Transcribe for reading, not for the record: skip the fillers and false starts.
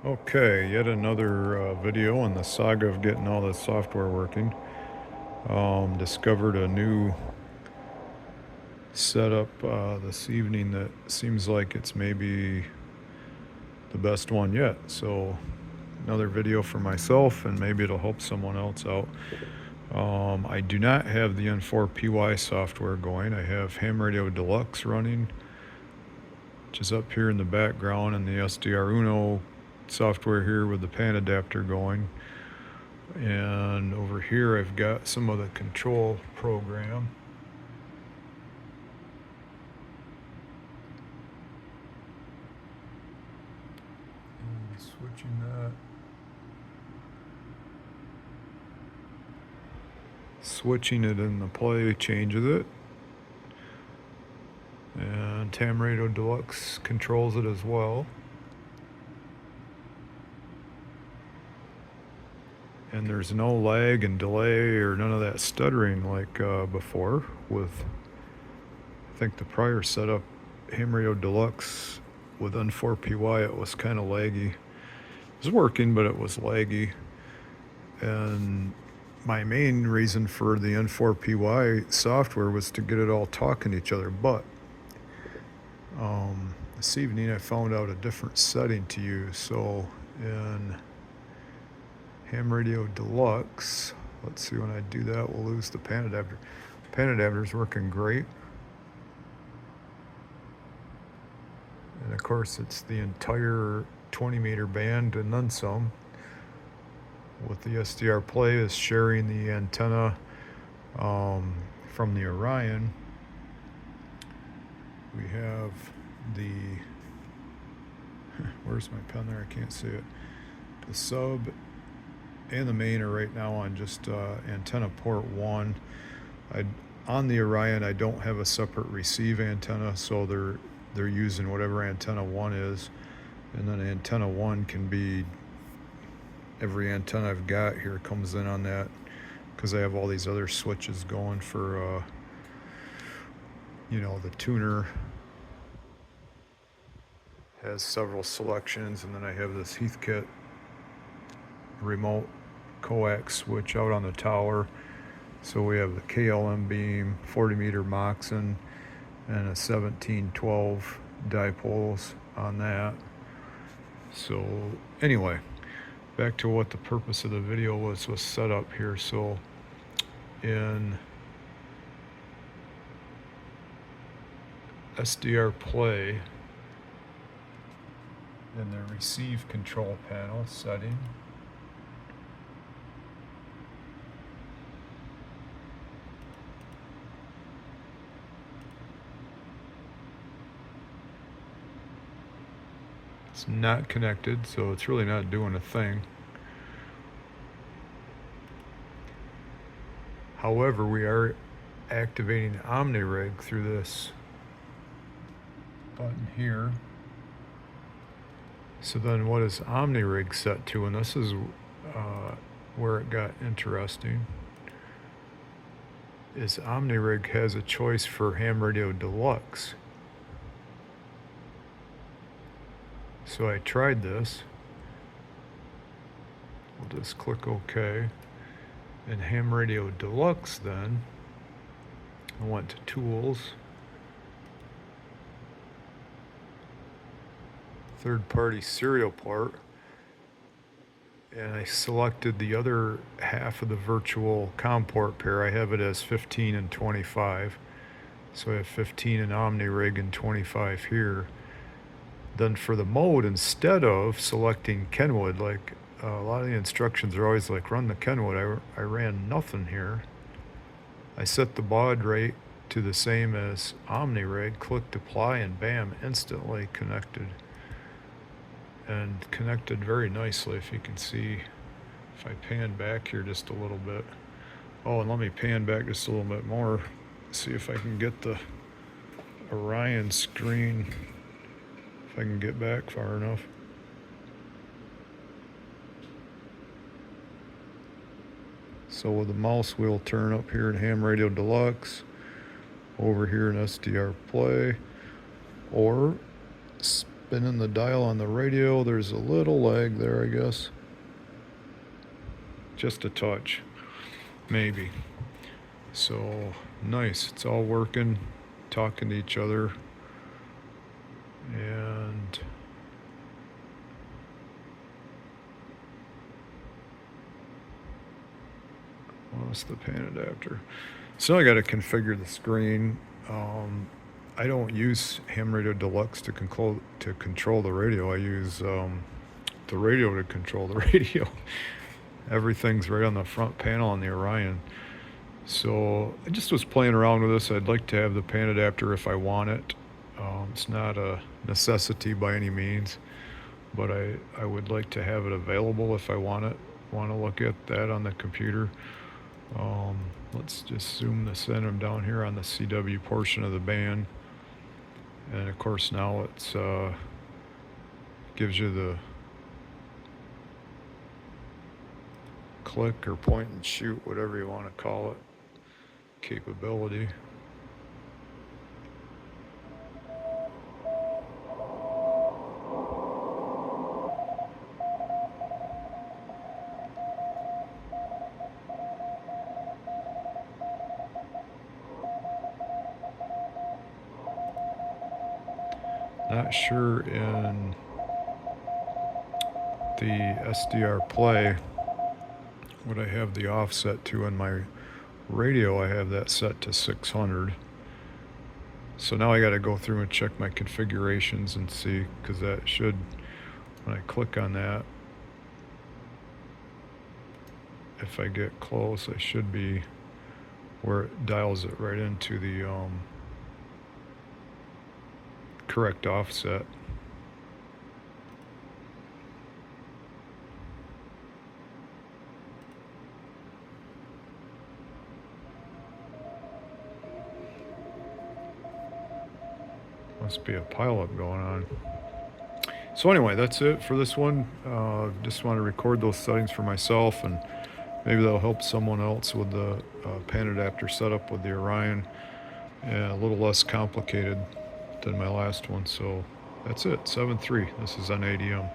Okay, yet another video in the saga of getting all this software working. Discovered a new setup this evening that seems like it's maybe the best one yet. So, another video for myself, and maybe it'll help someone else out. I do not have the N4PY software going. I have Ham Radio Deluxe running, which is up here in the background, and the SDR Uno software here with the pan adapter going. And over here I've got some of the control program. And switching it in the play changes it. And Ham Radio Deluxe controls it as well. And there's no lag and delay or none of that stuttering like before with, I think, the prior setup, Ham Radio Deluxe with N4PY. It was kind of laggy. It was working, but it was laggy. And my main reason for the N4PY software was to get it all talking to each other. But this evening I found out a different setting to use. So in Ham Radio Deluxe, let's see, when I do that, we'll lose the pan adapter. Pan adapter is working great. And of course, it's the entire 20-meter band and then some. With the SDR play is sharing the antenna from the Orion. We have the, where's my pen there? I can't see it. The sub and the main are right now on just antenna port 1. On the Orion, I don't have a separate receive antenna, so they're using whatever antenna 1 is, and then antenna 1 can be every antenna I've got here comes in on that, because I have all these other switches going for the tuner has several selections, and then I have this Heathkit remote coax switch out on the tower. So we have the KLM beam, 40-meter Moxon, and a 1712 dipoles on that. So anyway, back to what the purpose of the video was set up here. So in SDR play, in the receive control panel setting, it's not connected, so it's really not doing a thing. However, we are activating OmniRig through this button here. So then what is OmniRig set to? And this is where it got interesting. Is OmniRig has a choice for Ham Radio Deluxe. So I tried this. We'll just click OK. In Ham Radio Deluxe then, I went to Tools, Third-party serial part, and I selected the other half of the virtual COM port pair. I have it as 15 and 25. So I have 15 in OmniRig and 25 here. Then for the mode, instead of selecting Kenwood, like a lot of the instructions are always like run the Kenwood, I ran nothing here. I set the baud rate to the same as OmniRig, clicked apply, and bam, instantly connected. And connected very nicely, if you can see. If I pan back here just a little bit. Oh, and let me pan back just a little bit more. See if I can get the Orion screen, if I can get back far enough. So with the mouse wheel turn up here in Ham Radio Deluxe, over here in SDR Play, or spinning the dial on the radio. There's a little lag there, I guess. Just a touch, maybe. So nice, it's all working, talking to each other, and what's the pan adapter? So I got to configure the screen. I don't use Ham Radio Deluxe to control the radio. I use the radio to control the radio. Everything's right on the front panel on the Orion. So I just was playing around with this. I'd like to have the pan adapter if I want it. It's not a necessity by any means, but I would like to have it available if I want to look at that on the computer. Let's just zoom this in. I'm down here on the CW portion of the band, and of course now it's gives you the click or point and shoot, whatever you want to call it, capability. Not sure in the SDR play what I have the offset to. On my radio I have that set to 600. So now I got to go through and check my configurations and see, because that should, when I click on that, if I get close, I should be where it dials it right into the correct offset. Must be a pileup going on. So anyway, that's it for this one. Just want to record those settings for myself, and maybe that'll help someone else with the pan adapter setup with the Orion. A little less complicated than my last one. So that's it, 7.3. This is on ADM.